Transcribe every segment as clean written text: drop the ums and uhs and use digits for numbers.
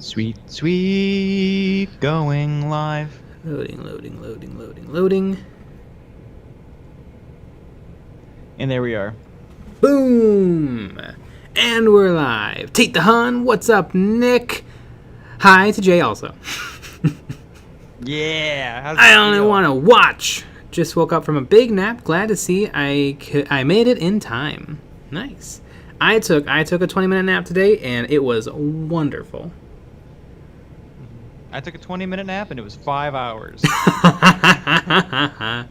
Sweet, sweet, going live. Loading. And there we are. Boom! And we're live. Tate the Hun, what's up, Nick? Hi to Jay also. Yeah. How's I only want to watch. Just woke up from a big nap. Glad to see I made it in time. Nice. I took a 20-minute nap today, and it was wonderful. I took a 20-minute nap, and it was 5 hours. I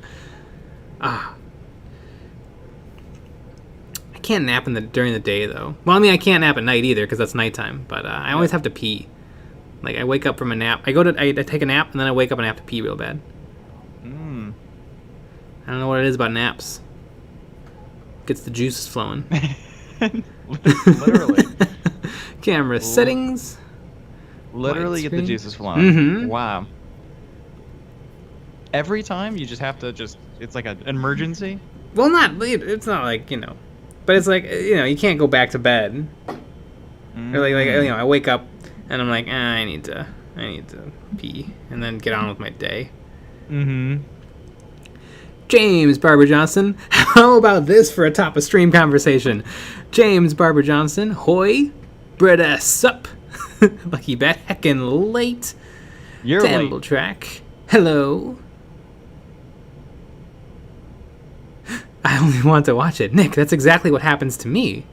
can't nap during the day, though. Well, I mean, I can't nap at night either, because that's nighttime. But I always have to pee. Like, I wake up from a nap. I take a nap, and then I wake up and I have to pee real bad. I don't know what it is about naps. Gets the juices flowing. Literally. Camera settings. Literally get the juices flowing. Mm-hmm. Wow. Every time you just have to it's like an emergency? Well, it's not like, but it's like, you can't go back to bed. Or like, I wake up and I'm like, I need to pee and then get on with my day. Mm-hmm. James Barber Johnson, how about this for a top of stream conversation? James Barber Johnson, hoy, Breda sup, Lucky Bet, heckin' late. You're Temple late. Track, hello. I only want to watch it. Nick, that's exactly what happened to me,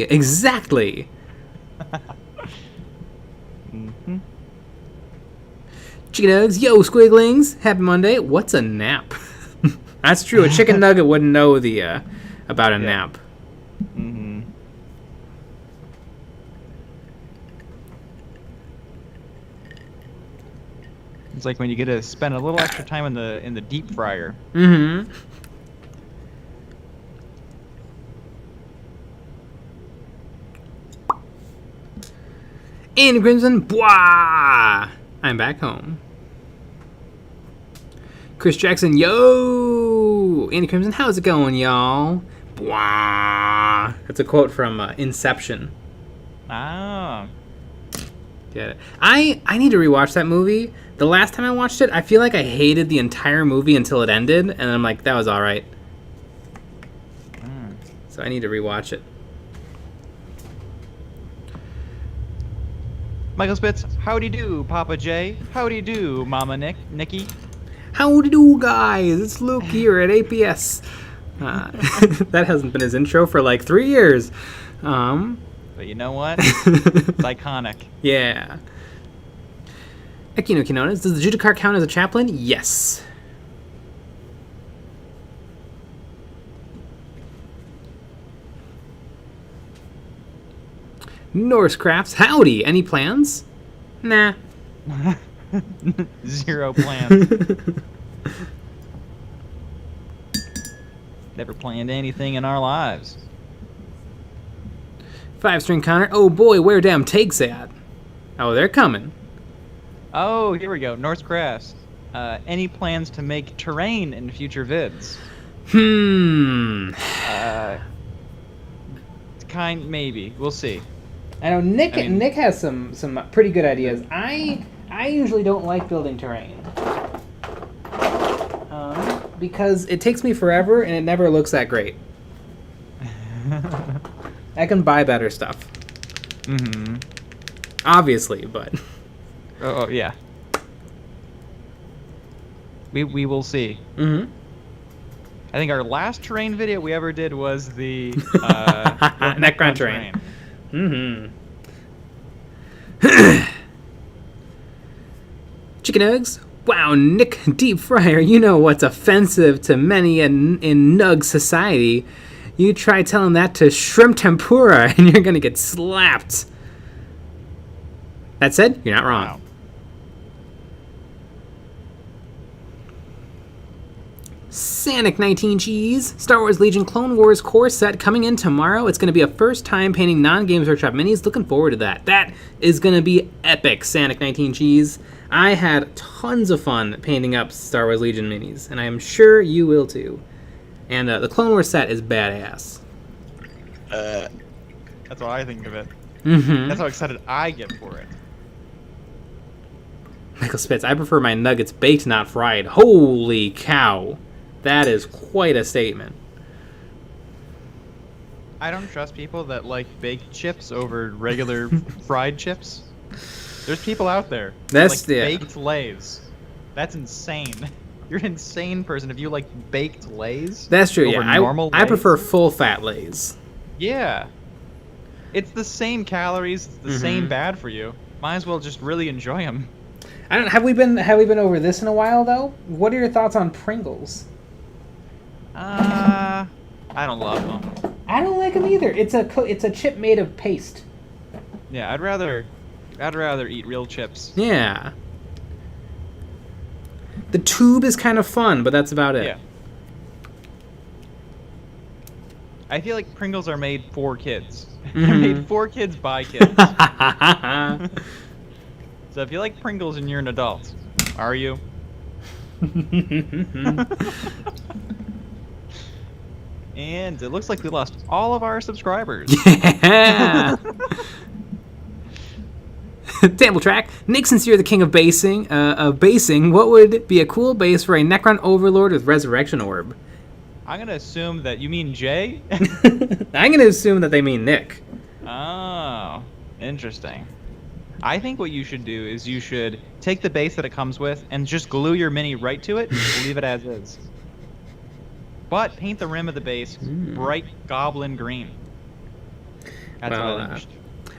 exactly. Mm-hmm. Chicken nugs, yo, squiglings, happy Monday. What's a nap? That's true. A chicken nugget wouldn't know about a nap. Mm-hmm. It's like when you get to spend a little extra time in the deep fryer. Mm-hmm. In Crimson, bwah! I'm back home. Chris Jackson, yo! Andy Crimson, how's it going, y'all? Bwah! That's a quote from Inception. Ah. Get it? I need to rewatch that movie. The last time I watched it, I feel like I hated the entire movie until it ended, and I'm like, that was alright. So I need to rewatch it. Michael Spitz, howdy do, Papa J. Howdy do, Mama Nikki. Howdy do, guys? It's Luke here at APS. That hasn't been his intro for like 3 years. But you know what? It's iconic. Yeah. Ekino Kinonas, does the JUDICIAR count as a chaplain? Yes. Norse Crafts, howdy. Any plans? Nah. 0 plans. Never planned anything in our lives. 5-string Connor, oh boy, where damn takes at? Oh, they're coming. Oh, here we go. Norse Crafts. Any plans to make terrain in future vids? Maybe. We'll see. I know Nick has some pretty good ideas. I usually don't like building terrain. Because it takes me forever and it never looks that great. I can buy better stuff. Mm-hmm. Obviously, but... Oh, yeah. We will see. Mm-hmm. I think our last terrain video we ever did was the Necron terrain. Mm-hmm. Chicken eggs? Wow, Nick Deep Fryer, you know what's offensive to many in Nug society. You try telling that to shrimp tempura and you're gonna get slapped. That said, you're not wrong. Wow. Sanic 19 Cheese, Star Wars Legion Clone Wars core set coming in tomorrow. It's going to be a first time painting non-Games Workshop minis. Looking forward to that. That is going to be epic, Sanic 19 Cheese. I had tons of fun painting up Star Wars Legion minis, and I am sure you will too. And the Clone Wars set is badass. That's what I think of it. Mm-hmm. That's how excited I get for it. Michael Spitz, I prefer my nuggets baked, not fried. Holy cow. That is quite a statement. I don't trust people that like baked chips over regular fried chips. There's people out there that like baked Lays. That's insane. You're an insane person if you like baked Lays. That's true, over yeah. normal I Lays. prefer full-fat Lays. Yeah. It's the same calories, it's the same bad for you. Might as well just really enjoy them. I don't. Have we been over this in a while though? What are your thoughts on Pringles? I don't love them. I don't like them either. It's a chip made of paste. Yeah, I'd rather eat real chips. Yeah. The tube is kind of fun, but that's about it. Yeah. I feel like Pringles are made for kids. They're made for kids by kids. So if you like Pringles and you're an adult, are you? And it looks like we lost all of our subscribers. Yeah. Table track. Nick, since you're the king of basing, what would be a cool base for a Necron Overlord with Resurrection Orb? I'm gonna assume that you mean Jay. I'm gonna assume that they mean Nick. Oh, interesting. I think what you should do is you should take the base that it comes with and just glue your mini right to it and leave it as is. But paint the rim of the base bright goblin green. That's what I think.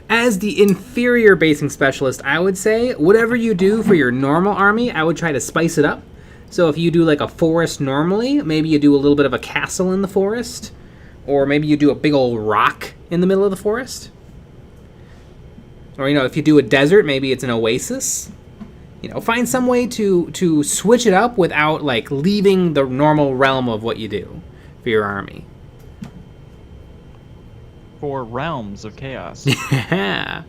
As the inferior basing specialist, I would say whatever you do for your normal army, I would try to spice it up. So if you do like a forest normally, maybe you do a little bit of a castle in the forest, or maybe you do a big old rock in the middle of the forest. Or, if you do a desert, maybe it's an oasis. Find some way to switch it up without, like, leaving the normal realm of what you do for your army. For realms of chaos. Yeah.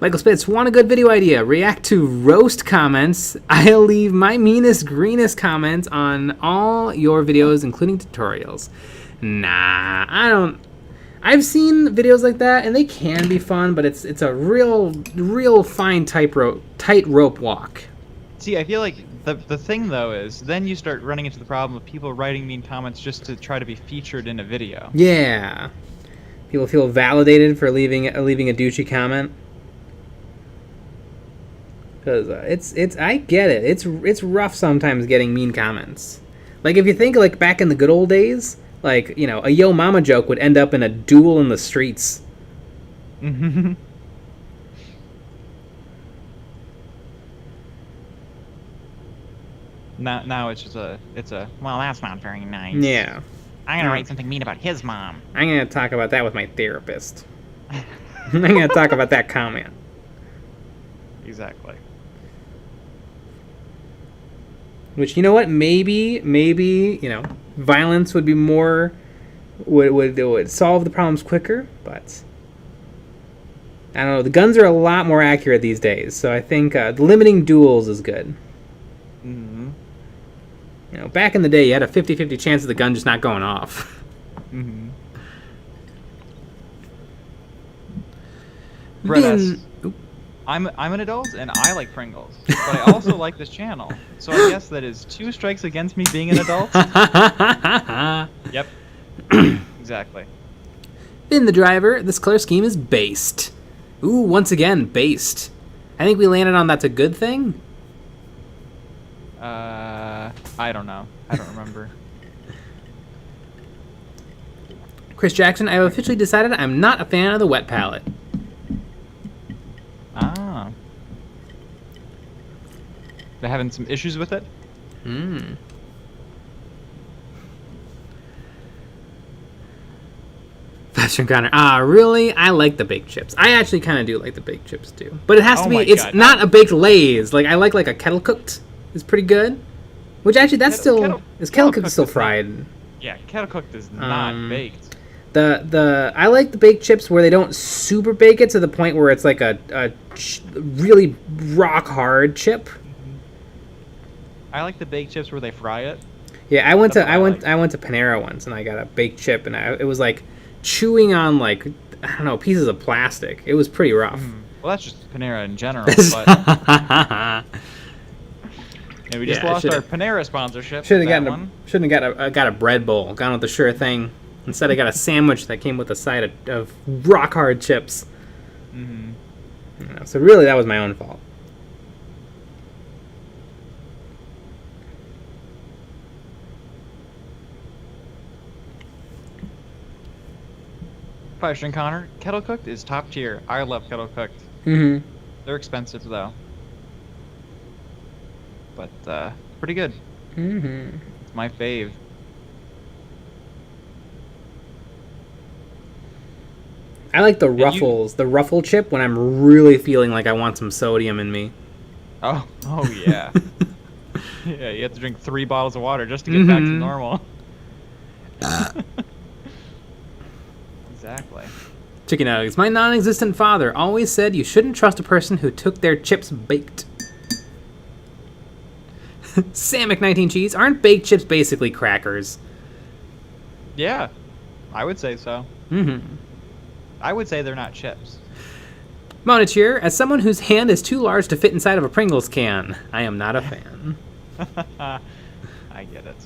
Michael Spitz, want a good video idea? React to roast comments. I'll leave my meanest, greenest comments on all your videos, including tutorials. Nah, I don't... I've seen videos like that, and they can be fun, but it's a real fine tightrope walk. See, I feel like the thing, though, is then you start running into the problem of people writing mean comments just to try to be featured in a video. Yeah. People feel validated for leaving a douchey comment. Because I get it. It's rough sometimes getting mean comments. Like, if you think, like, back in the good old days... Like, a yo mama joke would end up in a duel in the streets. Now it's just well, that's not very nice. Yeah. I'm gonna write something mean about his mom. I'm gonna talk about that with my therapist. I'm gonna talk about that comment. Exactly. Which, you know what? Maybe, violence would be more, would solve the problems quicker, but I don't know. The guns are a lot more accurate these days, so I think limiting duels is good. Mm-hmm. Back in the day, you had a 50-50 chance of the gun just not going off. Mm-hmm. Brett, I'm an adult and I like Pringles, but I also like this channel. So I guess that is 2 strikes against me being an adult. Yep. Exactly. Finn the driver, this color scheme is based. Ooh, once again, based. I think we landed on that's a good thing. I don't know. I don't remember. Chris Jackson, I have officially decided I'm not a fan of the wet palette. Ah. They're having some issues with it? Fashion Connor. Really? I like the baked chips. I actually kind of do like the baked chips too. But it has to be, it's not a baked Lay's. Like, I like a kettle cooked is pretty good. Which actually, that's kettle cooked still fried? Yeah, kettle cooked is not baked. I like the baked chips where they don't super bake it to the point where it's like a really rock hard chip. I like the baked chips where they fry it. Yeah, I went to Panera once and I got a baked chip and it was like chewing on, like, I don't know, pieces of plastic. It was pretty rough. Well, that's just Panera in general, but yeah, we just lost our Panera sponsorship. Shouldn't have got a bread bowl. Gone with the sure thing. Instead, I got a sandwich that came with a side of rock hard chips. So really, that was my own fault. Five-string Connor, kettle cooked is top tier. I love kettle cooked. They're expensive though, but pretty good. It's my fave. I like the Ruffles, the Ruffle chip when I'm really feeling like I want some sodium in me. Oh yeah. Yeah, you have to drink 3 bottles of water just to get back to normal. Exactly. Chicken nuggets. My non-existent father always said you shouldn't trust a person who took their chips baked. Samick 19 cheese. Aren't baked chips basically crackers? Yeah, I would say so. I would say they're not chips. Moniteur, as someone whose hand is too large to fit inside of a Pringles can, I am not a fan. I get it.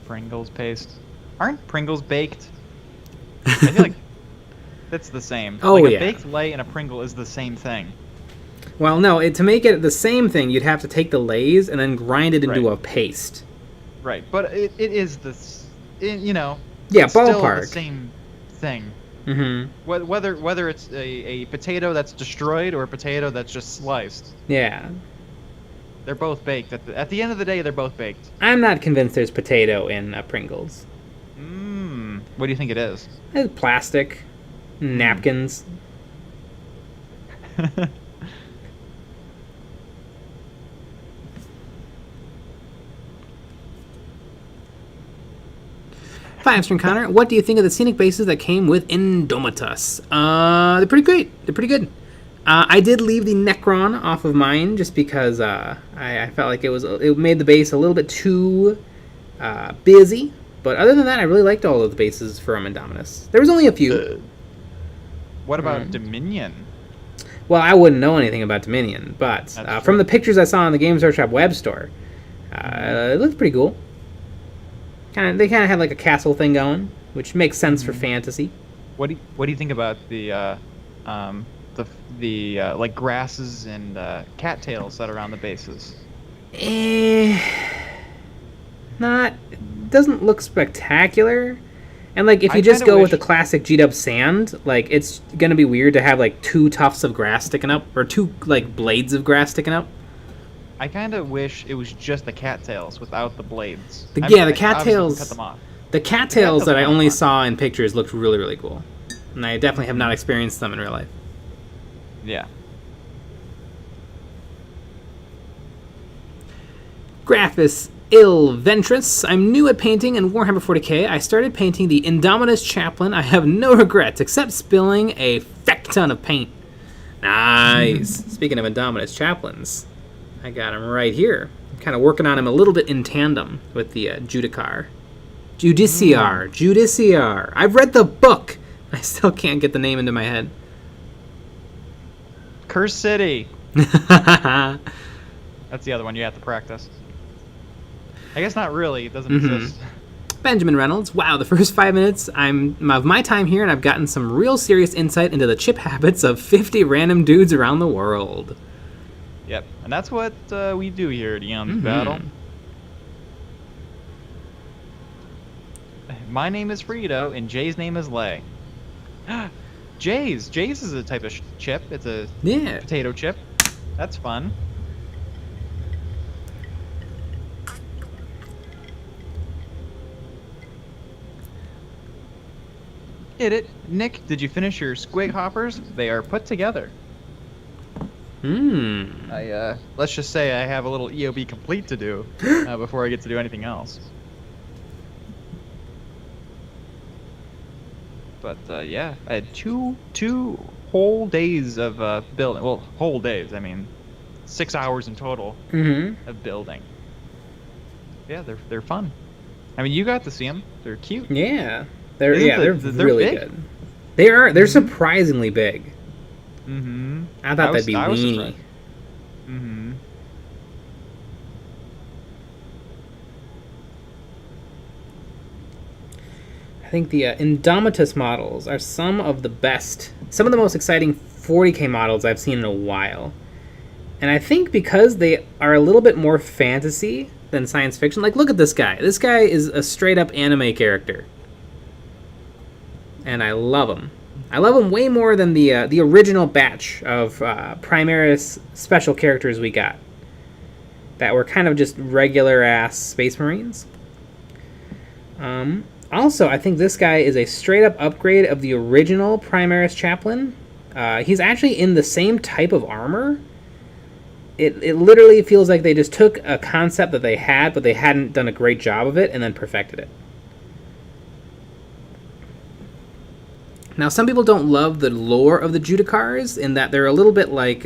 Pringles paste. Aren't Pringles baked? I feel like that's the same. Oh, like yeah. A baked lay and a Pringle is the same thing. Well, no, to make it the same thing, you'd have to take the Lays and then grind it into a paste. Right, but it is this, you know. Yeah, it's ballpark. Still the same thing. Whether it's a potato that's destroyed or a potato that's just sliced. Yeah. They're both baked. At the end of the day, they're both baked. I'm not convinced there's potato in Pringles. What do you think it is? It's plastic. Napkins. Five-string Connor, what do you think of the scenic bases that came with INDOMITUS? They're pretty great. They're pretty good. I did leave the Necron off of mine just because I felt like it made the base a little bit too busy. But other than that, I really liked all of the bases from Indomitus. There was only a few. What about Dominion? Well, I wouldn't know anything about Dominion, but from the pictures I saw on the Games Workshop web store, it looked pretty cool. They kind of had like a castle thing going, which makes sense for fantasy. What do you think about the like grasses and cattails that are on the bases? Doesn't look spectacular. And like if you just go with the classic G-Dub sand, like it's gonna be weird to have like 2 tufts of grass sticking up or 2 like blades of grass sticking up. I kind of wish it was just the cattails without the blades. The cattails. Cut them off. The cattails that I only saw in pictures looked really, really cool, and I definitely have not experienced them in real life. Yeah. Graphis Ilventress. I'm new at painting in Warhammer 40k. I started painting the Indomitus Chaplain. I have no regrets except spilling a feck ton of paint. Nice. Speaking of Indomitus Chaplains, I got him right here. I'm kind of working on him a little bit in tandem with the Judiciar. Judiciar. I've read the book. I still can't get the name into my head. Curse City. That's the other one you have to practice. I guess not really. It doesn't exist. Benjamin Reynolds. Wow, the first 5 minutes of my time here, and I've gotten some real serious insight into the chip habits of 50 random dudes around the world. Yep, and that's what we do here at EonsOfBattle. My name is Frito, and Jay's name is Lay. Jay's is a type of chip. It's a potato chip. That's fun. Hit it. Nick, did you finish your squig hoppers? They are put together. Let's just say I have a little EOB complete to do before I get to do anything else. But yeah, I had two whole days of building. Well, whole days. I mean, 6 hours in total of building. Yeah, they're fun. I mean, you got to see them. They're cute. Yeah, they're They're really big. good. They're surprisingly big. Mm-hmm. I thought they'd be weenie. Mm-hmm. I think the INDOMITUS models are some of the most exciting 40k models I've seen in a while. And I think because they are a little bit more fantasy than science fiction. Like, look at this guy. This guy is a straight-up anime character. And I love him. I love him way more than the original batch of Primaris special characters we got. That were kind of just regular-ass Space Marines. Also, I think this guy is a straight-up upgrade of the original Primaris Chaplain. He's actually in the same type of armor. It literally feels like they just took a concept that they had, but they hadn't done a great job of it, and then perfected it. Now, some people don't love the lore of the Judicars in that they're a little bit like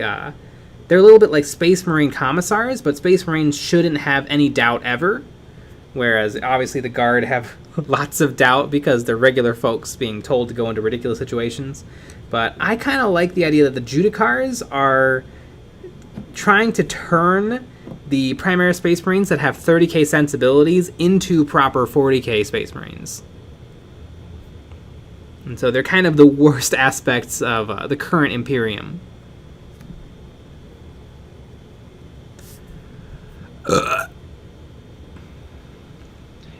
Space Marine commissars, but Space Marines shouldn't have any doubt ever. Whereas, obviously, the Guard have lots of doubt because they're regular folks being told to go into ridiculous situations. But I kind of like the idea that the Judicars are trying to turn the Primaris Space Marines that have 30k sensibilities into proper 40k Space Marines. And so they're kind of the worst aspects of the current Imperium.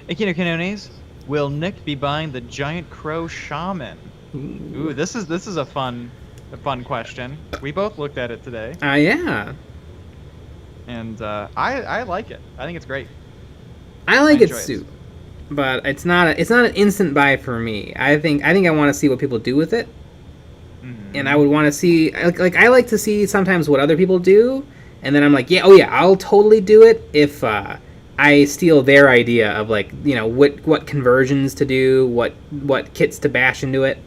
Echinocanones, will Nick be buying the Giant Crow Shaman? Ooh, this is a fun question. We both looked at it today. Yeah. And I like it. I think it's great. I like it too. But it's not an instant buy for me. I think I want to see what people do with it. Mm-hmm. And I would want to see like I like to see sometimes what other people do, and then I'm like, I'll totally do it if I steal their idea of like, you know, what conversions to do, what kits to bash into it.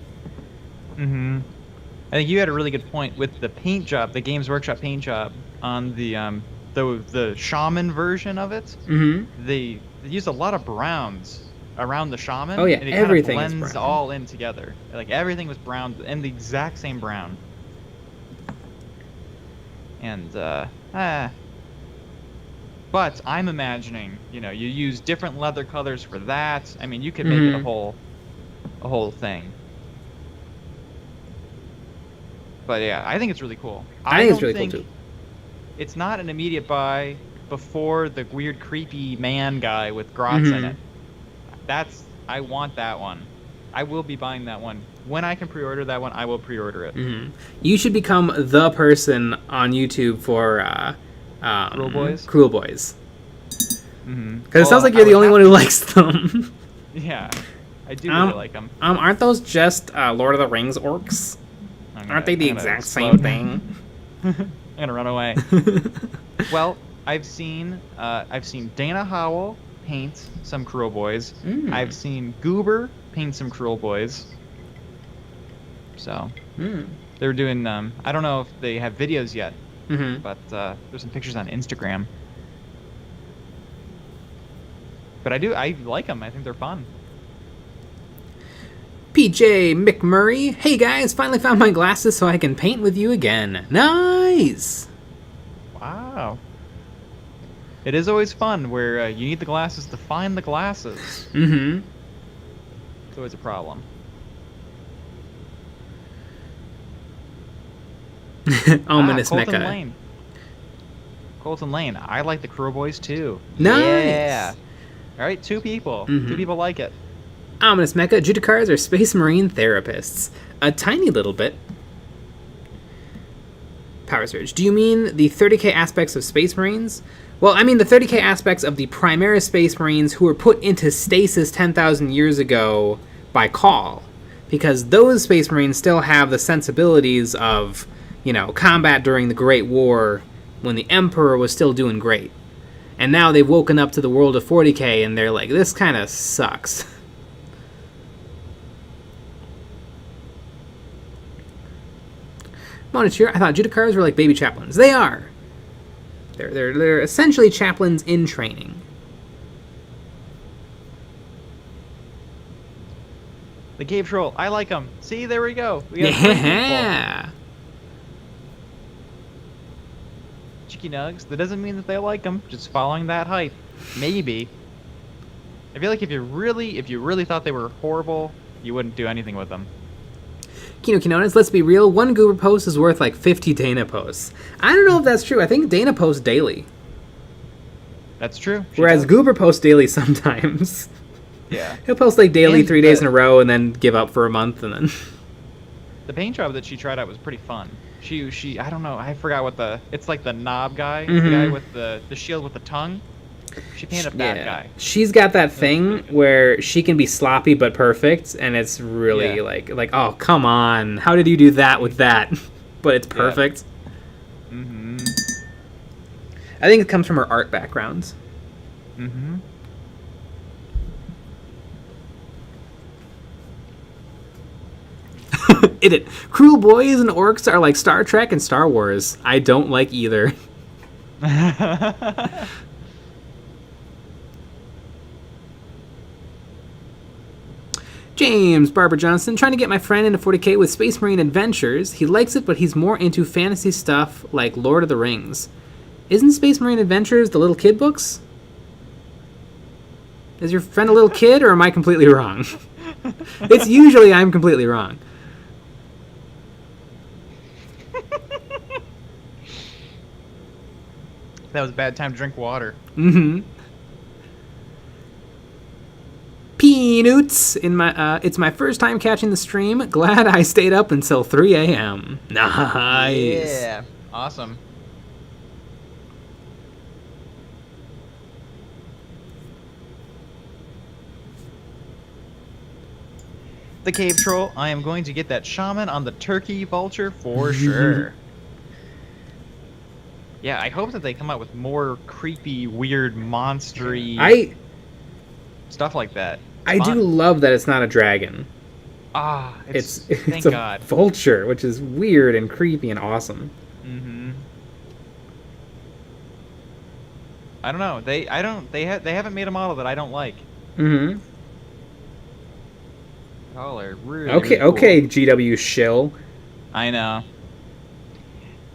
Mhm. I think you had a really good point with the paint job, the Games Workshop paint job on the shaman version of it. Mm-hmm. They used a lot of browns around the shaman. Oh yeah, and it everything kind of is blends brown. all in together. Like everything was brown and the exact same brown. And but I'm imagining, you know, you use different leather colors for that. I mean, you could make it a whole thing. But yeah, I think it's really cool. I think it's really cool too. It's not an immediate buy before the weird creepy man guy with grots in it. I want that one. I will be buying that one. When I can pre-order that one, I will pre-order it. Mm-hmm. You should become the person on YouTube for Cruel Boys? Cruel Boys. Mm-hmm. Because it sounds like you're the only one who likes them. Yeah, I do really like them. Aren't those just Lord of the Rings orcs? Aren't they the exact same thing? I'm gonna run away. Well, I've seen Dana Howell paint some Cruel Boys. I've seen Goober paint some Cruel Boys. So they're doing. I don't know if they have videos yet, but there's some pictures on Instagram. But I like them. I think they're fun. PJ McMurray, hey guys, finally found my glasses so I can paint with you again. Nice! Wow. It is always fun where you need the glasses to find the glasses. Mm-hmm. It's always a problem. Ominous Colton Mecha. Lane. Colton Lane. I like the Cruel Boys too. Nice! Yeah. All right, 2 people. 2 people like it. Ominous Mecha, Judicars are Space Marine therapists. A tiny little bit. Power Surge. Do you mean the 30k aspects of Space Marines? Well, I mean the 30k aspects of the Primaris Space Marines who were put into stasis 10,000 years ago by Call. Because those Space Marines still have the sensibilities of, you know, combat during the Great War when the Emperor was still doing great. And now they've woken up to the world of 40k and they're like, this kind of sucks. Monitor, I thought Judicars were like baby chaplains. They are. They're essentially chaplains in training. The cave troll. I like him. See, there we go. We got 3 people. Yeah. Chicky Nugs. That doesn't mean that they like him. Just following that hype. Maybe. I feel like if you really thought they were horrible, you wouldn't do anything with them. Kino Kinonas, let's be real. One Goober post is worth like 50 Dana posts. I don't know if that's true. I think Dana posts daily. That's true. Whereas Goober posts daily sometimes. Yeah. He'll post like daily And 3 days in a row and then give up for a month and then... The paint job that she tried out was pretty fun. She I don't know, I forgot what it's like the knob guy, the guy with the shield with the tongue. She painted up that guy. She's got that thing where she can be sloppy but perfect, and it's really like, oh, come on. How did you do that with that? But it's perfect. Yeah. Mm-hmm. I think it comes from her art background. Mm-hmm. It. Cruel boys and orcs are like Star Trek and Star Wars. I don't like either. James Barber Johnson, trying to get my friend into 40k with Space Marine Adventures. He likes it, but he's more into fantasy stuff like Lord of the Rings. Isn't Space Marine Adventures the little kid books? Is your friend a little kid, or am I completely wrong? It's usually I'm completely wrong. That was a bad time to drink water. Mm-hmm. Peanuts in my it's my first time catching the stream. Glad I stayed up until 3 a.m. Nice. Yeah. Awesome. The cave troll. I am going to get that shaman on the turkey vulture for sure. Yeah, I hope that they come out with more creepy, weird, monstery stuff like that. I do love that it's not a dragon. It's It's thank a God. vulture, which is weird and creepy and awesome. Mm-hmm. I don't know. They haven't made a model that I don't like. Mm-hmm. Y'all are really Okay, cool. okay, GW shill. I know.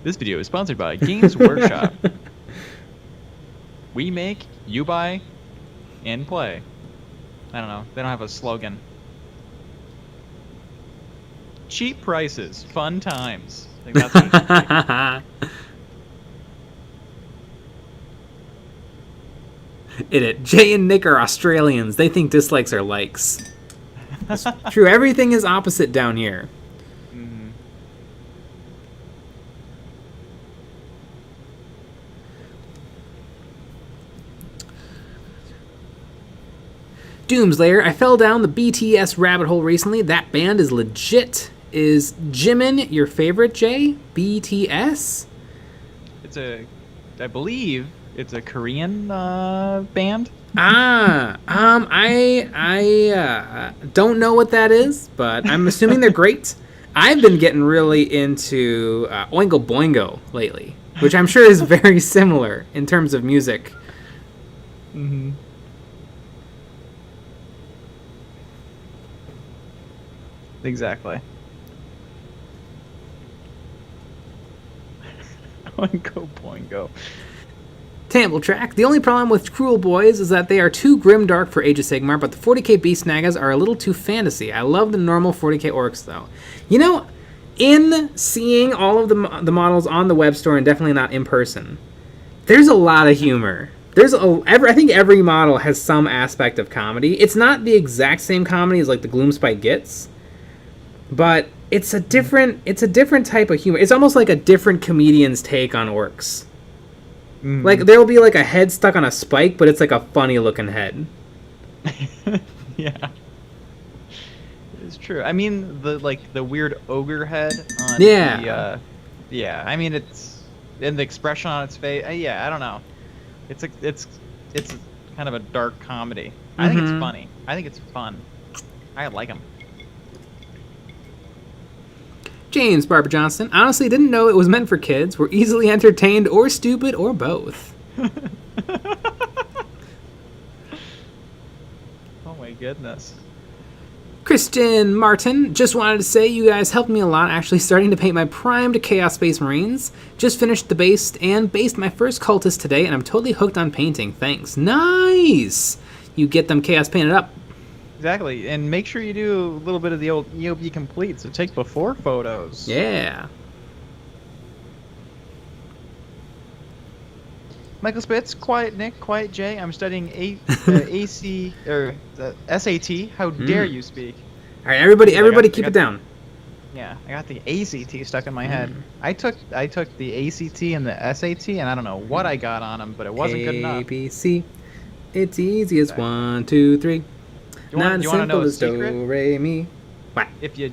This video is sponsored by Games Workshop. We make, you buy, and play. I don't know. They don't have a slogan. Cheap prices, fun times. I think that's what it should be. It. Jay and Nick are Australians. They think dislikes are likes. It's true. Everything is opposite down here. Mhm. Doomslayer, I fell down the BTS rabbit hole recently. That band is legit. Is Jimin your favorite, Jay? BTS? I believe it's a Korean band. I don't know what that is, but I'm assuming they're great. I've been getting really into Oingo Boingo lately, which I'm sure is very similar in terms of music. Mm-hmm. Exactly. Oingo Boingo. Tamble Track. The only problem with Cruel Boys is that they are too grimdark for Age of Sigmar, but the 40k Beast Nagas are a little too fantasy. I love the normal 40k orcs, though. You know, in seeing all of the models on the web store, and definitely not in person, there's a lot of humor. I think every model has some aspect of comedy. It's not the exact same comedy as like the Gloomspite gets, but it's a different type of humor. It's almost like a different comedian's take on orcs. Mm. Like there'll be like a head stuck on a spike, but it's like a funny looking head. Yeah. It's true. I mean the weird ogre head on yeah. I mean it's and the expression on its face. Yeah, I don't know. It's kind of a dark comedy. I think it's funny. I think it's fun. I like them. James Barber Johnson, honestly didn't know it was meant for kids. We're easily entertained or stupid or both. Oh my goodness. Kristen Martin, just wanted to say you guys helped me a lot actually starting to paint my primed Chaos Space Marines. Just finished the base and based my first cultist today, and I'm totally hooked on painting. Thanks. Nice! You get them Chaos painted up. Exactly, and make sure you do a little bit of the old EOB complete, so take before photos. Yeah. Michael Spitz, quiet Nick, quiet Jay. I'm studying AC or the SAT. How dare you speak? All right, everybody, keep it down. Yeah, I got the ACT stuck in my head. I took the ACT and the SAT, and I don't know what I got on them, but it wasn't good enough. A, B, C. It's easy as 1, 2, 3. Not as simple as do, re, mi. What? If you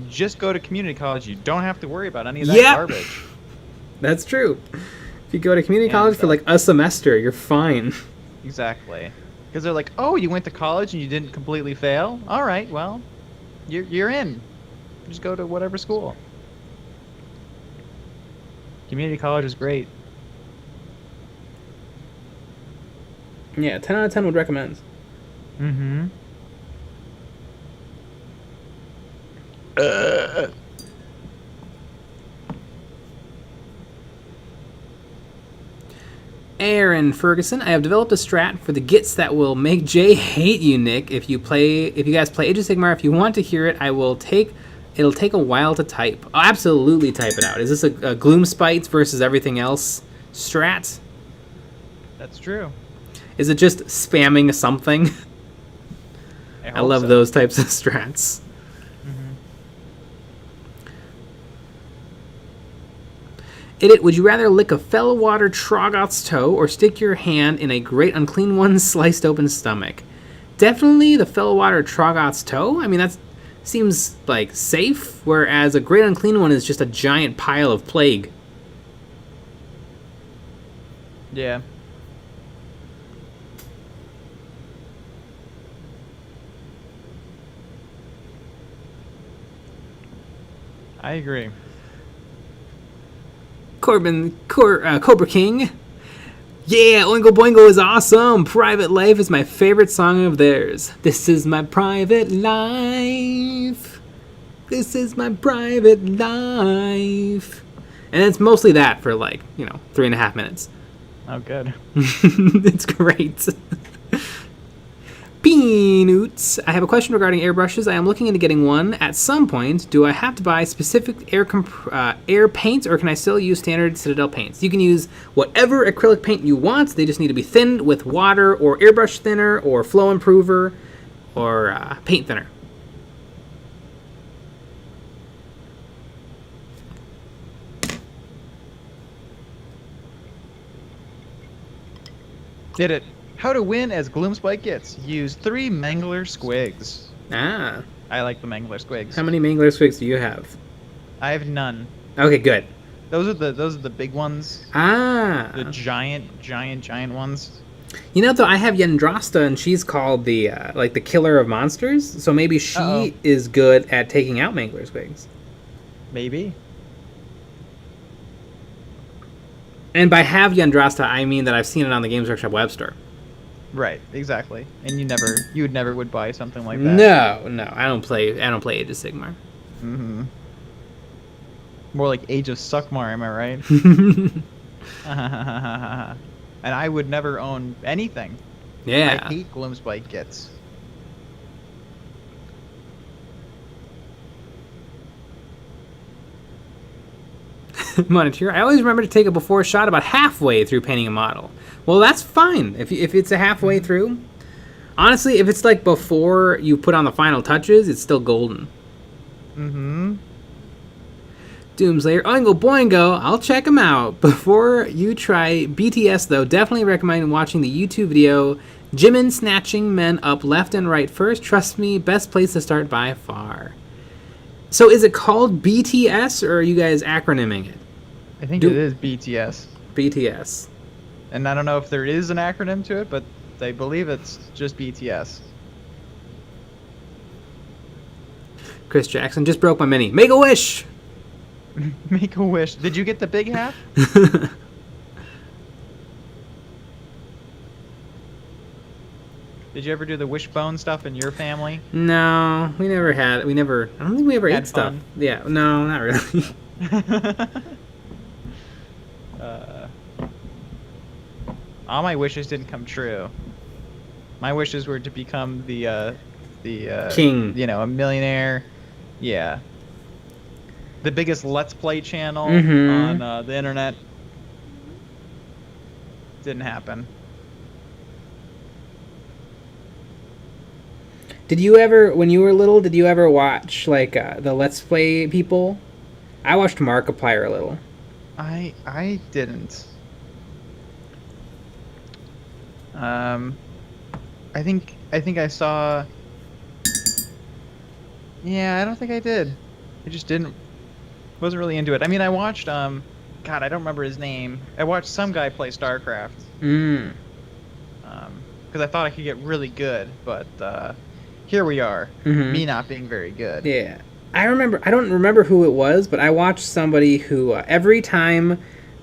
just go to community college, you don't have to worry about any of that garbage. That's true. If you go to community college for like a semester, you're fine. Exactly. Because they're like, oh, you went to college and you didn't completely fail? All right, well, you're in. Just go to whatever school. Community college is great. Yeah, 10 out of 10 would recommend. Mm-hmm. Aaron Ferguson, I have developed a strat for the gits that will make Jay hate you, Nick. If you guys play Age of Sigmar, if you want to hear it, it'll take a while to type. I'll absolutely type it out. Is this a Gloom Spites versus everything else strat? That's true. Is it just spamming something? I love those types of strats. Idit, would you rather lick a Fellwater Troggoth's toe or stick your hand in a great unclean one's sliced open stomach? Definitely the Fellwater Troggoth's toe. I mean, that seems like safe, whereas a great unclean one is just a giant pile of plague. Yeah. I agree. Cobra King. Yeah, Oingo Boingo is awesome. Private Life is my favorite song of theirs. This is my private life. This is my private life. And it's mostly that for 3.5 minutes. Oh, good. It's great. Peanuts. I have a question regarding airbrushes. I am looking into getting one at some point. Do I have to buy specific air paints, or can I still use standard Citadel paints? You can use whatever acrylic paint you want. They just need to be thinned with water or airbrush thinner or flow improver or paint thinner. Did it. How to win as Gloomspike gets. Use 3 Mangler Squigs. Ah. I like the Mangler Squigs. How many Mangler Squigs do you have? I have none. Okay, good. Those are the big ones. Ah. The giant ones. You know, though, I have Yendrasta, and she's called the killer of monsters. So maybe she is good at taking out Mangler Squigs. Maybe. And by have Yendrasta, I mean that I've seen it on the Games Workshop web store. Right, exactly. And you would never buy something like that. No, I don't play Age of Sigmar. Mm-hmm. More like Age of Suckmar, am I right? And I would never own anything. Yeah. I hate Gloomspike kits. Monitor. I always remember to take a before shot about halfway through painting a model. Well, that's fine. If it's a halfway through. Honestly, if it's like before you put on the final touches, it's still golden. Mm-hmm. Doomslayer. Oingo Boingo. I'll check them out. Before you try BTS, though, definitely recommend watching the YouTube video Jimin Snatching Men Up Left and Right First. Trust me, best place to start by far. So is it called BTS, or are you guys acronyming it? I think it is BTS. BTS. And I don't know if there is an acronym to it, but they believe it's just BTS. Chris Jackson just broke my mini. Make a wish! Make a wish. Did you get the big half? Did you ever do the wishbone stuff in your family? No, we never had. I don't think we ever Had ate stuff. fun? Yeah, no, not really. All my wishes didn't come true. My wishes were to become the King. You know, a millionaire. Yeah. The biggest Let's Play channel Mhm. on the internet. Didn't happen. Did you ever, when you were little, did you ever watch like the Let's Play people? I watched Markiplier a little. I didn't. I think I saw. Yeah, I don't think I did. I just didn't. Wasn't really into it. I mean, I watched God, I don't remember his name. I watched some guy play StarCraft. Mm. Because I thought I could get really good, but here we are, Mhm. me not being very good. Yeah. I don't remember who it was, but I watched somebody who, every time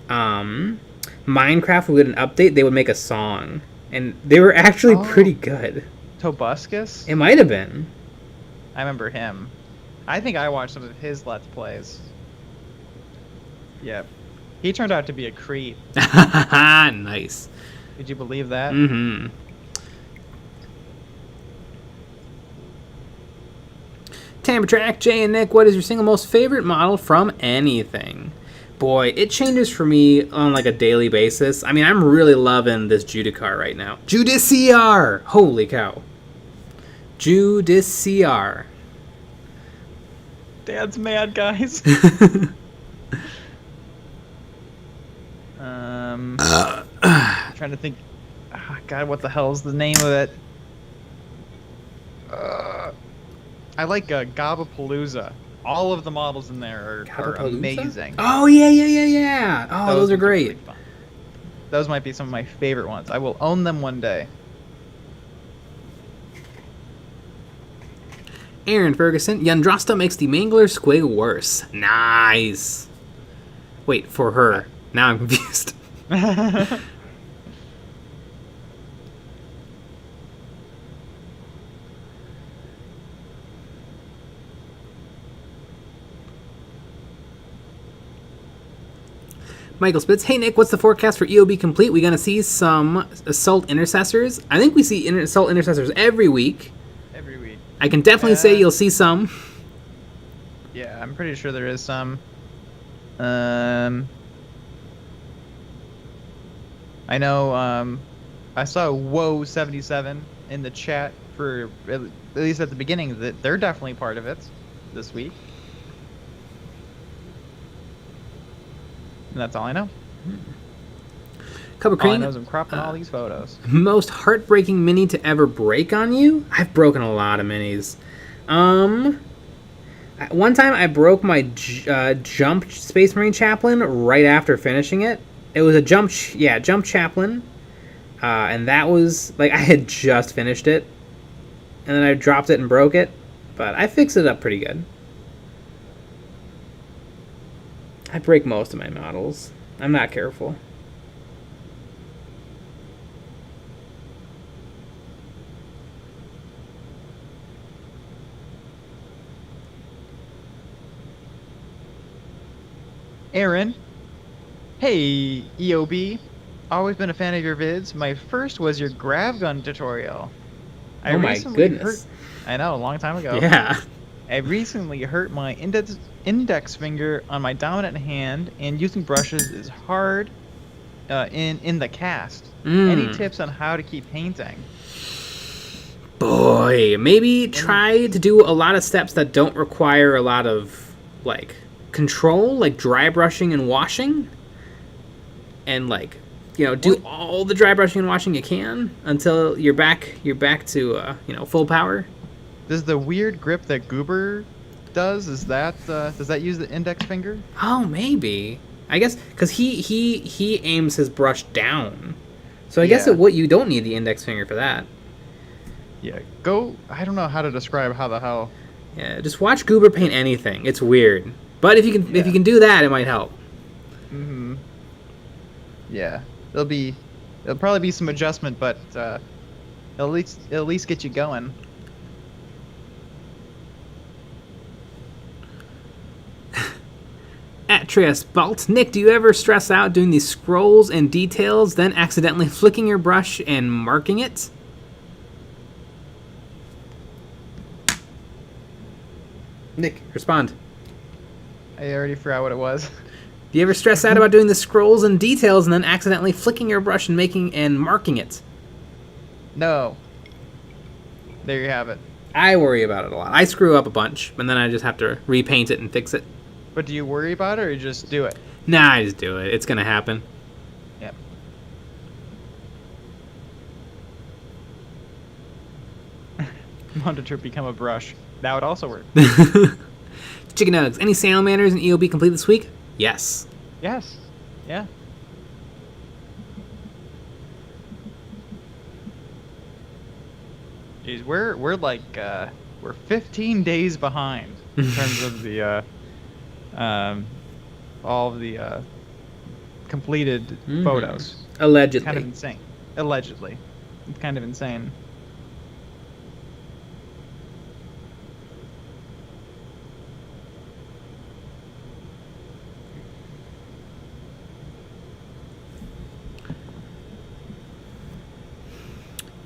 Minecraft would get an update, they would make a song. And they were actually pretty good. Tobuscus? It might have been. I remember him. I think I watched some of his Let's Plays. Yep. He turned out to be a creep. Nice. Did you believe that? Mm-hmm. Tamper Track, Jay and Nick, what is your single most favorite model from anything? Boy, it changes for me on like a daily basis. I mean, I'm really loving this JUDICAR right now. JUDICIAR! Holy cow. JUDICIAR. Dad's mad, guys. Trying to think. God, what the hell's the name of it? I like Gabapalooza. All of the models in there are amazing. Oh, yeah. Oh, those are great. Really fun. Those might be some of my favorite ones. I will own them one day. Aaron Ferguson, Yandrosta makes the Mangler squig worse. Nice. Wait, for her. Now I'm confused. Michael Spitz, hey Nick, what's the forecast for EOB Complete? We gonna see some Assault Intercessors? I think we see Assault Intercessors every week. Every week. I can definitely say you'll see some. Yeah, I'm pretty sure there is some. I know, I saw Woe77 in the chat for, at least at the beginning, that they're definitely part of it this week. And that's all I know. Cup of All I Cream, know is I'm cropping all these photos. most heartbreaking mini to ever break on you? I've broken a lot of minis. One time I broke my Jump Space Marine Chaplain right after finishing it. It was a Jump Chaplain. And that was, like, I had just finished it. And then I dropped it and broke it. But I fixed it up pretty good. I break most of my models. I'm not careful. Aaron, hey EOB, always been a fan of your vids. My first was your grav gun tutorial. Oh my goodness. I know, a long time ago. Yeah. I recently hurt my index finger on my dominant hand, and using brushes is hard in the cast. Any tips on how to keep painting? Boy, maybe try to do a lot of steps that don't require a lot of, like, control, like dry brushing and washing. And, like, you know, do all the dry brushing and washing you can until you're back to, full power. Does the weird grip that Goober does, does that use the index finger? Oh, maybe. I guess because he aims his brush down, so I guess you don't need the index finger for that. Yeah, I don't know how to describe how the hell. Yeah, just watch Goober paint anything. It's weird, but if you can do that, it might help. Yeah, there'll probably be some adjustment, but At least get you going. Atreus Balt. Nick, do you ever stress out doing these scrolls and details, then accidentally flicking your brush and marking it? Nick, respond. I already forgot what it was. Do you ever stress out about doing the scrolls and details and then accidentally flicking your brush and marking it? No. There you have it. I worry about it a lot. I screw up a bunch, and then I just have to repaint it and fix it. But do you worry about it or you just do it? Nah, I just do it. It's gonna happen. Yep. Monitor become a brush. That would also work. Chicken nugs. Any salamanders in EOB complete this week? Yes. Yes. Yeah. Jeez, we're like we're 15 days behind in terms of the all of the completed photos. Allegedly. It's kind of insane. Allegedly. It's kind of insane.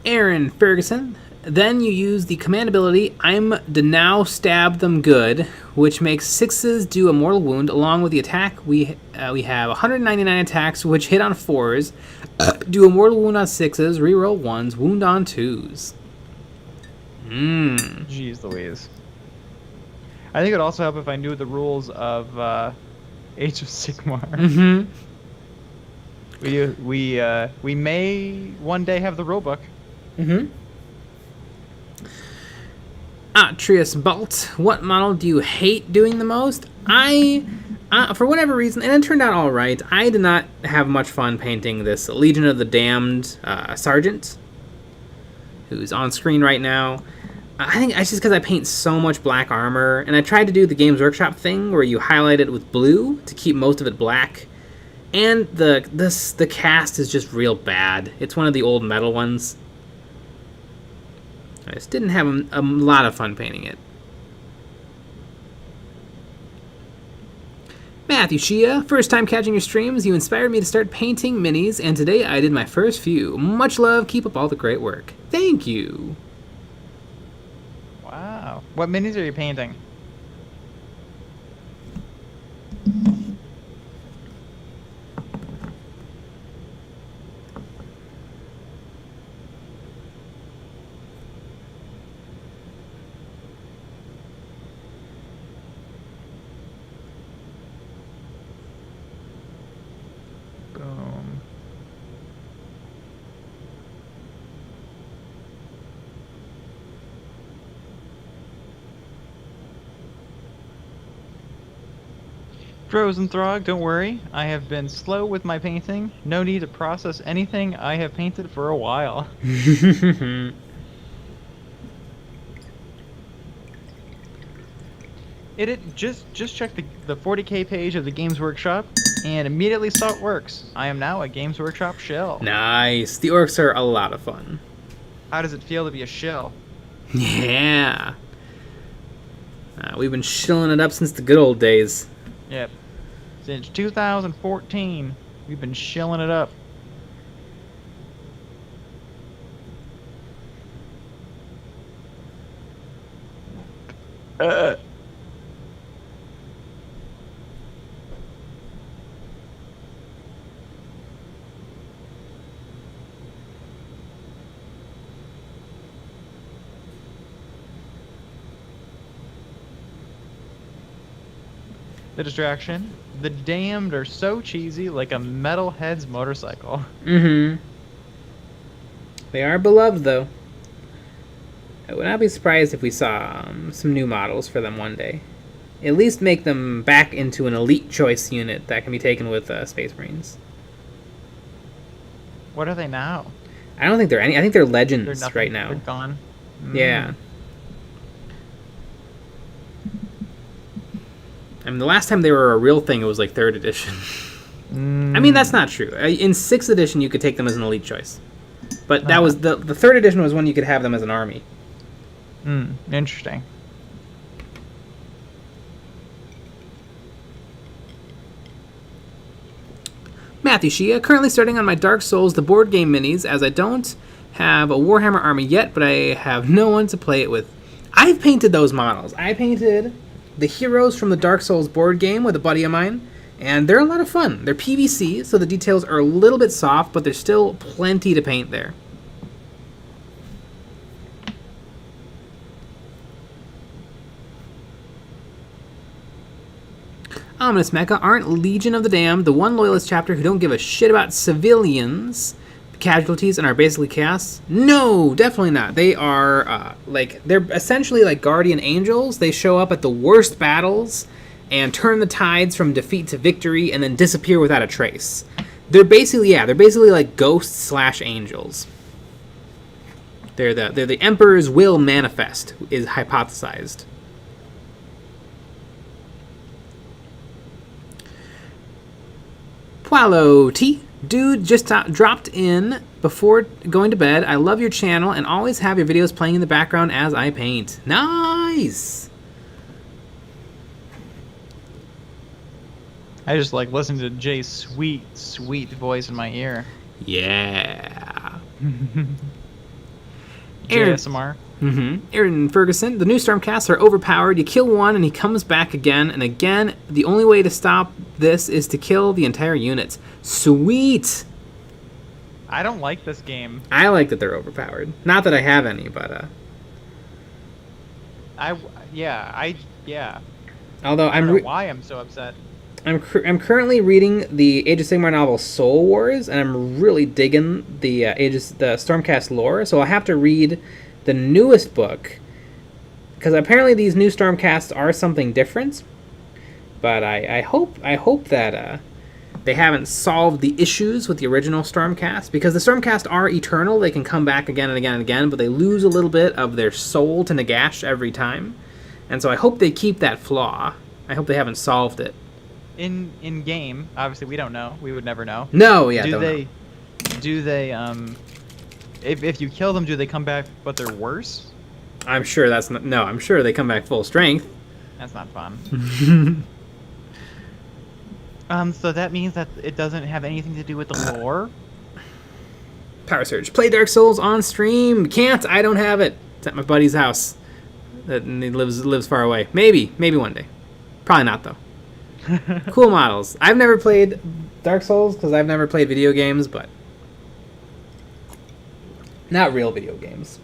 Aaron Ferguson. Then you use the command ability, I'm to now stab them good, which makes 6s do a mortal wound. Along with the attack, we have 199 attacks, which hit on 4s, do a mortal wound on 6s, reroll 1s, wound on 2s. Jeez Louise. I think it would also help if I knew the rules of Age of Sigmar. We may one day have the rulebook. Atreus Balt, what model do you hate doing the most? I, for whatever reason, and it turned out all right, I did not have much fun painting this Legion of the Damned Sergeant, who's on screen right now. I think it's just because I paint so much black armor, and I tried to do the Games Workshop thing where you highlight it with blue to keep most of it black, and the cast is just real bad. It's one of the old metal ones. I just didn't have a lot of fun painting it. Matthew Shia, first time catching your streams, you inspired me to start painting minis, and today I did my first few. Much love, keep up all the great work. Thank you. Wow. What minis are you painting? Boom. Frozen Throg, don't worry. I have been slow with my painting. No need to process anything I have painted for a while. Just check the 40k page of the Games Workshop and immediately saw it works. I am now a Games Workshop shill. Nice. The orcs are a lot of fun. How does it feel to be a shill? Yeah. We've been shilling it up since the good old days. Yep. Since 2014, we've been shilling it up. The distraction. The damned are so cheesy, like a metalhead's motorcycle. They are beloved, though. I would not be surprised if we saw some new models for them one day. At least make them back into an elite choice unit that can be taken with Space Marines. What are they now? I don't think they're any. I think they're legends They're right now. They're gone. Yeah. I mean, the last time they were a real thing, it was like 3rd edition. I mean, that's not true. In 6th edition, you could take them as an elite choice. But that was the third edition was when you could have them as an army. Interesting. Matthew Shia, currently starting on my Dark Souls, the board game minis, as I don't have a Warhammer army yet, but I have no one to play it with. I've painted those models. I painted the heroes from the Dark Souls board game with a buddy of mine, and they're a lot of fun. They're PVC, so the details are a little bit soft, but there's still plenty to paint there. Ominous Mecha, aren't Legion of the Damned the one loyalist chapter who don't give a shit about civilians, casualties, and are basically chaos? No, definitely not. They are, they're essentially like guardian angels. They show up at the worst battles and turn the tides from defeat to victory and then disappear without a trace. They're basically like ghosts / angels. They're the Emperor's will manifest, is hypothesized. Pualo T. Dude, just dropped in before going to bed. I love your channel and always have your videos playing in the background as I paint. Nice! I just like listening to Jay's sweet, sweet voice in my ear. Yeah. ASMR. Aaron Ferguson, the new Stormcasts are overpowered. You kill one and he comes back again and again. The only way to stop this is to kill the entire units. Sweet! I don't like this game. I like that they're overpowered. Not that I have any, but yeah. Although I don't know why I'm so upset. I'm currently reading the Age of Sigmar novel Soul Wars, and I'm really digging the Stormcast lore. So I'll have to read the newest book, because apparently these new Stormcasts are something different. But I hope that they haven't solved the issues with the original Stormcast, because the Stormcast are eternal. They can come back again and again and again, but they lose a little bit of their soul to Nagash every time. And so I hope they keep that flaw. I hope they haven't solved it. In game, obviously we don't know. We would never know. No, yeah. Do they if you kill them, do they come back but they're worse? I'm sure that's not. No, I'm sure they come back full strength. That's not fun. So that means that it doesn't have anything to do with the lore? Power Surge. Play Dark Souls on stream. Can't. I don't have it. It's at my buddy's house. And he lives far away. Maybe one day. Probably not though. Cool models. I've never played Dark Souls because I've never played video games, but not real video games.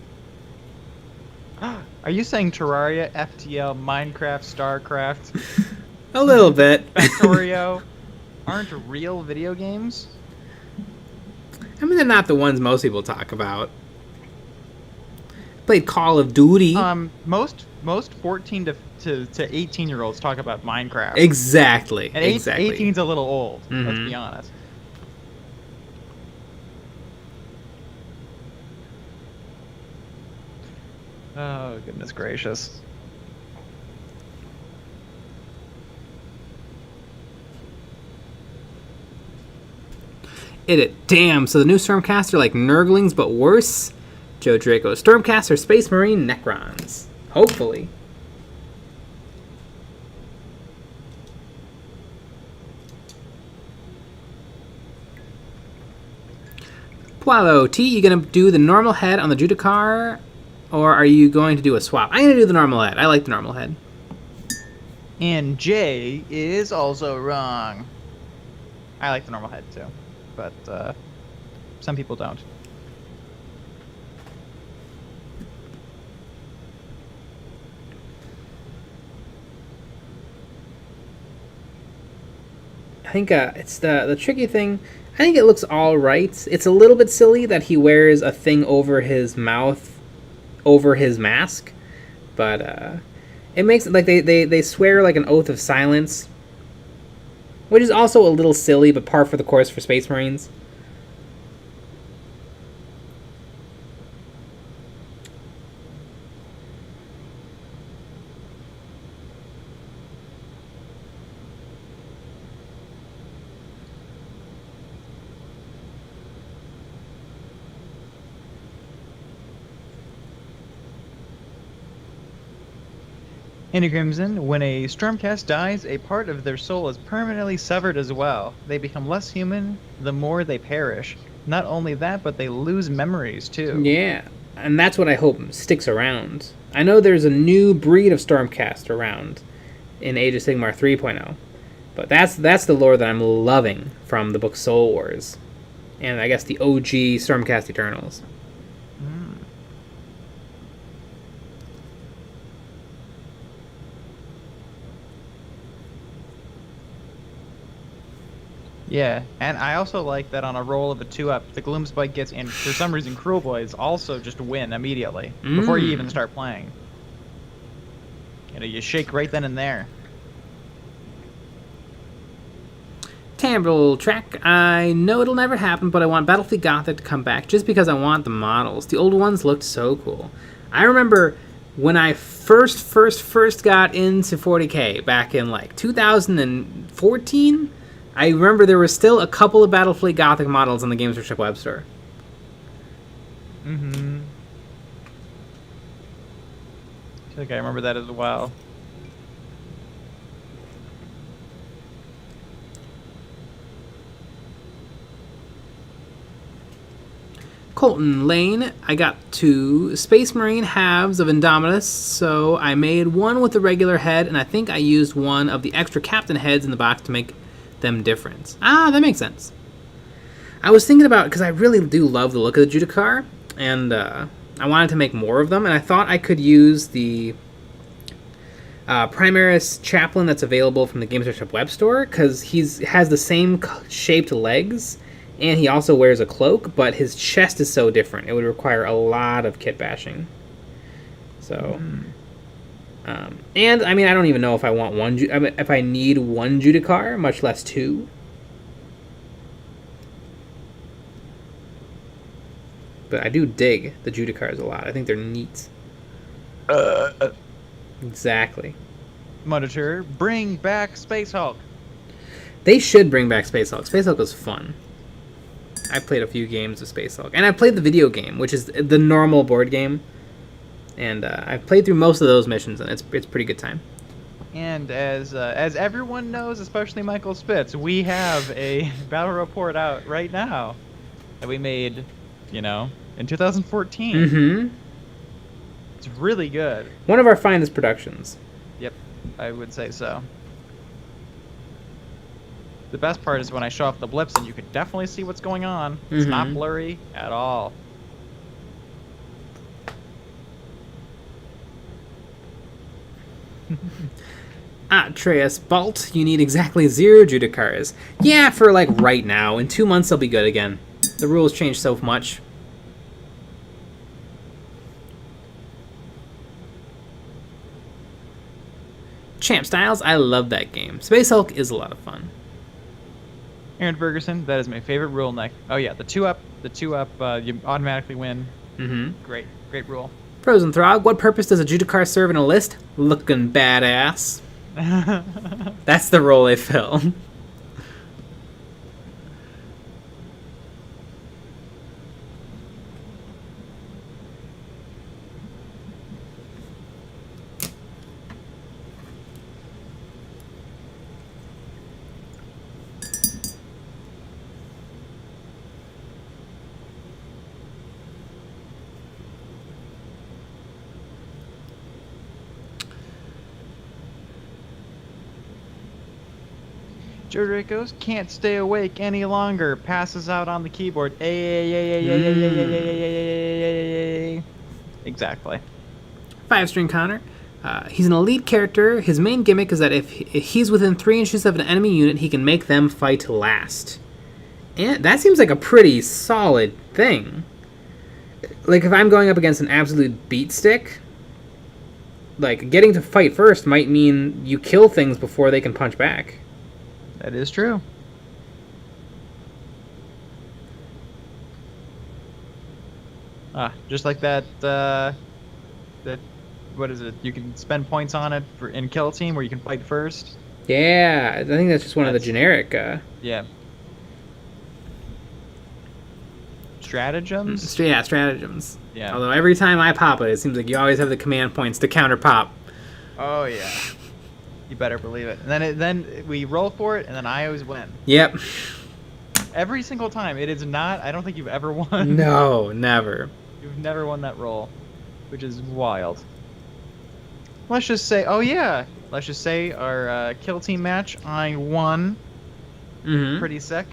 Are you saying Terraria, FTL, Minecraft, StarCraft, a little bit, Factorio aren't real video games? I mean, they're not the ones most people talk about. Played Call of Duty. Most 14 to 18-year-olds talk about Minecraft. Exactly. And exactly. 18's a little old. Let's be honest. Oh goodness gracious. Damn, so the new Stormcast are like Nurglings but worse? Joe Draco. Stormcast are Space Marine Necrons. Hopefully. Pualo T, you gonna do the normal head on the Judicar, or are you going to do a swap? I'm gonna do the normal head. I like the normal head. And Jay is also wrong. I like the normal head too, but some people don't. I think it's the tricky thing. I think it looks all right. It's a little bit silly that he wears a thing over his mouth, over his mask, but it makes it like they swear like an oath of silence, which is also a little silly, but par for the course for Space Marines. Andy Crimson, when a Stormcast dies, a part of their soul is permanently severed as well. They become less human the more they perish. Not only that, but they lose memories too. Yeah, and that's what I hope sticks around. I know there's a new breed of Stormcast around in Age of Sigmar 3.0, but that's the lore that I'm loving from the book Soul Wars, and I guess the OG Stormcast Eternals. Yeah, and I also like that on a roll of a 2-up, the Gloomspike gets, and for some reason Cruel Boys also just win immediately, before you even start playing. You know, you shake right then and there. Tambrel Track, I know it'll never happen, but I want Battlefleet Gothic to come back just because I want the models. The old ones looked so cool. I remember when I first got into 40k back in like 2014, I remember there were still a couple of Battlefleet Gothic models on the Games Workshop web store. Mm-hmm. I think I remember that as well. Colton Lane, I got 2 Space Marine halves of Indomitus, so I made one with the regular head, and I think I used one of the extra captain heads in the box to make them different. Ah, that makes sense. I was thinking about, because I really do love the look of the Judicar, and I wanted to make more of them, and I thought I could use the Primaris Chaplain that's available from the Games Workshop web store, because he has the same shaped legs, and he also wears a cloak, but his chest is so different. It would require a lot of kit bashing. So, and I mean, I don't even know if I want one. If I need one Judicar, much less 2. But I do dig the Judicars a lot. I think they're neat. Exactly. Monitor, bring back Space Hulk. They should bring back Space Hulk. Space Hulk was fun. I played a few games of Space Hulk, and I played the video game, which is the normal board game. And I've played through most of those missions, and it's pretty good time. And as everyone knows, especially Michael Spitz, we have a battle report out right now that we made, you know, in 2014. Mm-hmm. It's really good. One of our finest productions. Yep, I would say so. The best part is when I show off the blips, and you can definitely see what's going on. It's not blurry at all. Atreus Bolt, you need exactly 0 Judicars. Yeah, for like right now. In 2 months they'll be good again. The rules change so much. Champ Styles, I love that game. Space Hulk is a lot of fun. Aaron Ferguson, that is my favorite rule neck. Oh yeah, the 2-up, you automatically win. Great rule. Frozen Throg, what purpose does a Judicar serve in a list? Looking badass. That's the role they fill. Joe Dracos can't stay awake any longer. Passes out on the keyboard. Exactly. 5-string Connor. He's an elite character. His main gimmick is that if he's within 3 inches of an enemy unit, he can make them fight last. And that seems like a pretty solid thing. Like, if I'm going up against an absolute beat stick, like, getting to fight first might mean you kill things before they can punch back. That is true. Just like that, what is it? You can spend points on it in Kill Team where you can fight first. Yeah, I think that's just one of the generic... Yeah. Stratagems? Yeah, stratagems. Yeah. Although every time I pop it, it seems like you always have the command points to counter pop. Oh yeah. You better believe it. And then we roll for it, and then I always win. Yep. Every single time. It is not. I don't think you've ever won. No, never. You've never won that roll, which is wild. Let's just say. Oh yeah. Let's just say our kill team match. I won. Mm-hmm. Pretty sick.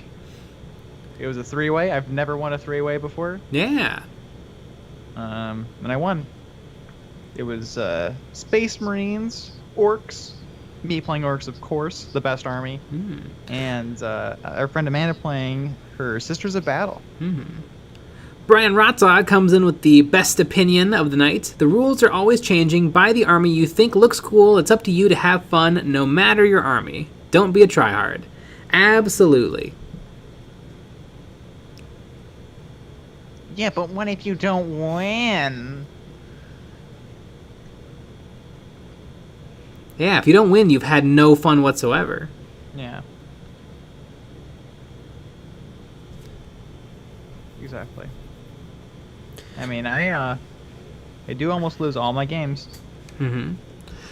It was a 3-way. I've never won a 3-way before. Yeah. And I won. It was Space Marines, Orcs, me playing Orcs, of course, the best army, and our friend Amanda playing her Sisters of Battle. Brian Rotzog comes in with the best opinion of the night. The rules are always changing. Buy the army you think looks cool. It's up to you to have fun, no matter your army. Don't be a tryhard. Absolutely. Yeah, but what if you don't win? Yeah, if you don't win, you've had no fun whatsoever. Yeah. Exactly. I mean, I do almost lose all my games. Mm-hmm.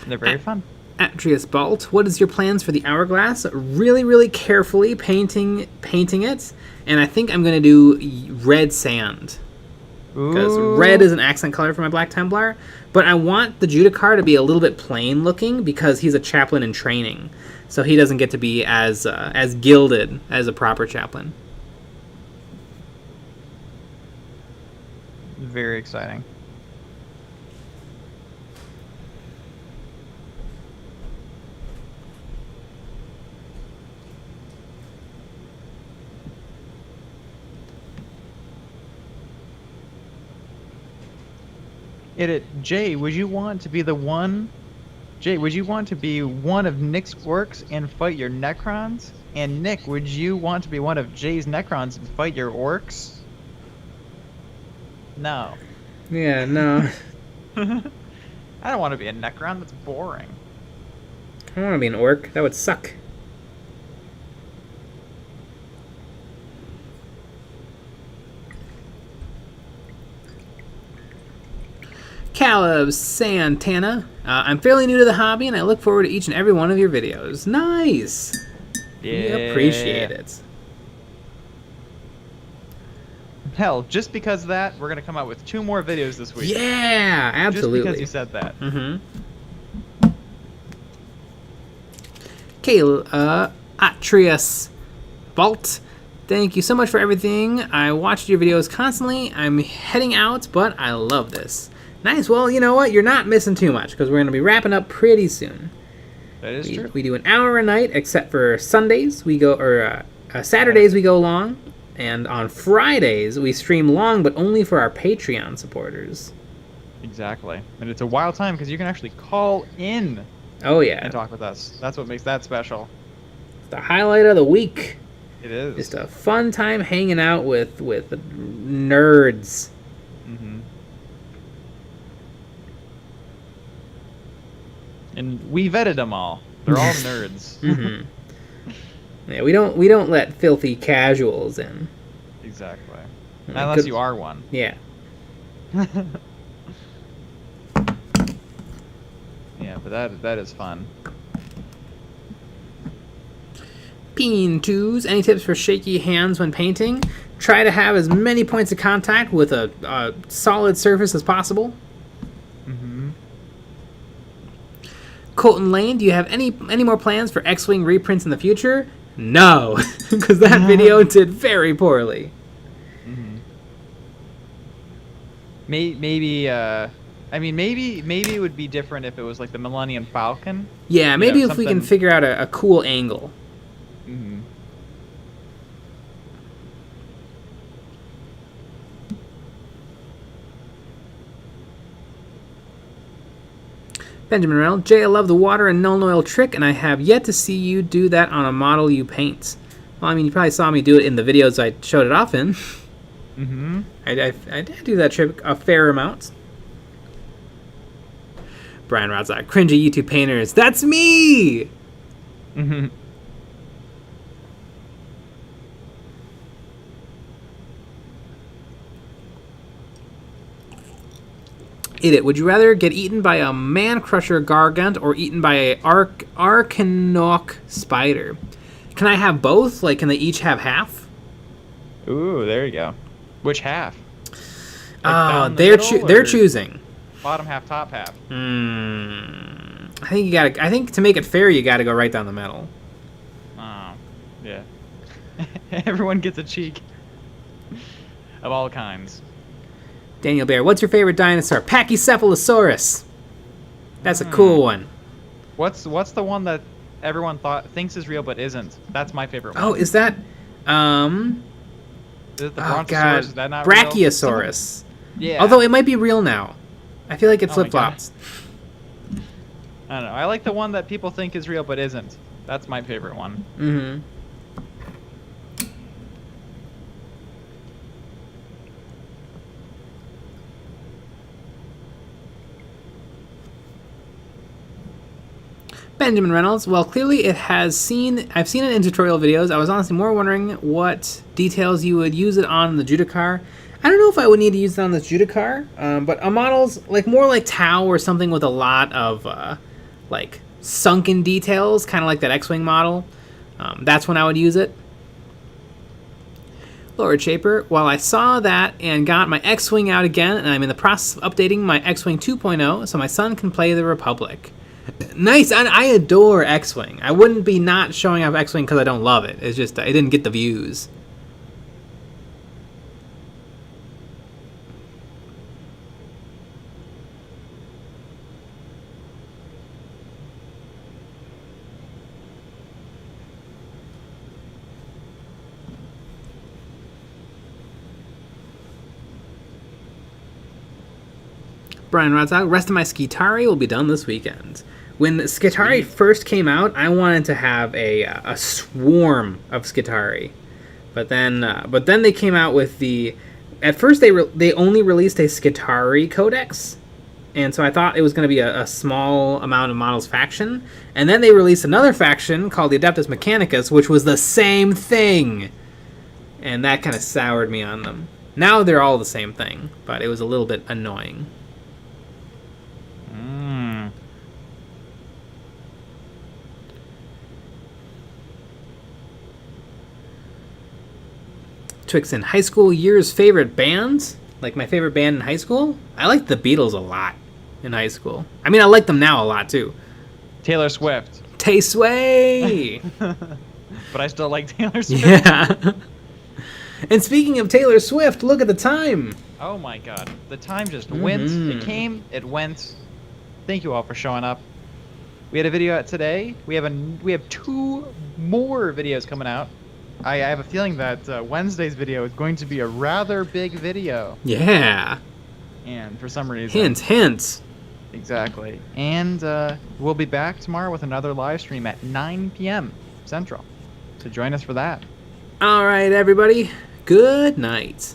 They're very fun. Atrius Balt, what is your plans for the Hourglass? Really, really carefully painting it, and I think I'm going to do red sand. Because red is an accent color for my Black Templar, but I want the Judicar to be a little bit plain looking because he's a chaplain in training, so he doesn't get to be as gilded as a proper chaplain. Very exciting. Jay, would you want to be one of Nick's orcs and fight your Necrons? And Nick, would you want to be one of Jay's Necrons and fight your orcs? No. Yeah, no. I don't want to be a Necron. That's boring. I don't want to be an orc. That would suck. Caleb Santana. I'm fairly new to the hobby, and I look forward to each and every one of your videos. Nice. Yeah. We appreciate it. Hell, just because of that, we're gonna come out with 2 more videos this week. Yeah, absolutely. Just because you said that. Mm-hmm. Caleb, Atrius Balt. Thank you so much for everything. I watched your videos constantly. I'm heading out, but I love this. Nice. Well, you know what? You're not missing too much because we're going to be wrapping up pretty soon. That is true. We do an hour a night, except for Sundays. We go, or Saturdays we go long, and on Fridays we stream long, but only for our Patreon supporters. Exactly. And it's a wild time because you can actually call in. Oh yeah. And talk with us. That's what makes that special. It's the highlight of the week. It is. Just a fun time hanging out with nerds. Mm-hmm. And we vetted them all. They're all nerds. Mm-hmm. Yeah, we don't let filthy casuals in. Exactly. Like, Unless you are one. Yeah. Yeah, but that is fun. Peen twos. Any tips for shaky hands when painting? Try to have as many points of contact with a solid surface as possible. Mm-hmm. Colton Lane, do you have any more plans for X-Wing reprints in the future? No, because that video did very poorly. Mm-hmm. Maybe it would be different if it was like the Millennium Falcon. Yeah, maybe if we can something... figure out a cool angle. Mm-hmm. Benjamin Reynolds, Jay, I love the water and null oil trick, and I have yet to see you do that on a model you paint. Well, I mean, you probably saw me do it in the videos I showed it off in. Mm-hmm. I did do that trick a fair amount. Brian Rodzak, cringy YouTube painters. That's me! Mm-hmm. Idiot, would you rather get eaten by a man-crusher gargant or eaten by a Arcanok spider? Can I have both? Like, can they each have half? Ooh, there you go. Which half? They're choosing. Bottom half, top half. I think to make it fair, you gotta go right down the middle. Oh, yeah. Everyone gets a cheek. Of all kinds. Daniel Bear, what's your favorite dinosaur? Pachycephalosaurus. That's a cool one. What's the one that everyone thinks is real but isn't? That's my favorite one. Oh, is that Is it the Brontosaurus? Is that not Brachiosaurus. Real? Yeah. Although it might be real now. I feel like it flip-flops. I don't know. I like the one that people think is real but isn't. That's my favorite one. Mm-hmm. Benjamin Reynolds, well, clearly I've seen it in tutorial videos. I was honestly more wondering what details you would use it on the Judicar. I don't know if I would need to use it on the Judicar, but on models more like Tau or something with a lot of like sunken details, kind of like that X-Wing model. That's when I would use it. Lord Shaper, while I saw that and got my X-Wing out again, and I'm in the process of updating my X-Wing 2.0 so my son can play the Republic. Nice, and I adore X-Wing. I wouldn't be not showing off X-Wing because I don't love it. It's just I didn't get the views. Brian Rodzog, rest of my Skitari will be done this weekend. When Skitari first came out, I wanted to have a swarm of Skitari, but then they came out with the. At first, they only released a Skitari Codex, and so I thought it was going to be a small amount of models faction, and then they released another faction called the Adeptus Mechanicus, which was the same thing, and that kind of soured me on them. Now they're all the same thing, but it was a little bit annoying. Twix in high school years favorite bands? Like my favorite band in high school? I liked the Beatles a lot in high school. I mean, I like them now a lot too. Taylor Swift. Tay-Sway! But I still like Taylor Swift. Yeah. And speaking of Taylor Swift, look at the time. Oh my god. The time just went. It came, it went. Thank you all for showing up. We had a video out today. We have 2 more videos coming out. I have a feeling that Wednesday's video is going to be a rather big video. Yeah. And for some reason... Hint. Exactly. And we'll be back tomorrow with another live stream at 9 p.m. Central. So join us for that. All right, everybody. Good night.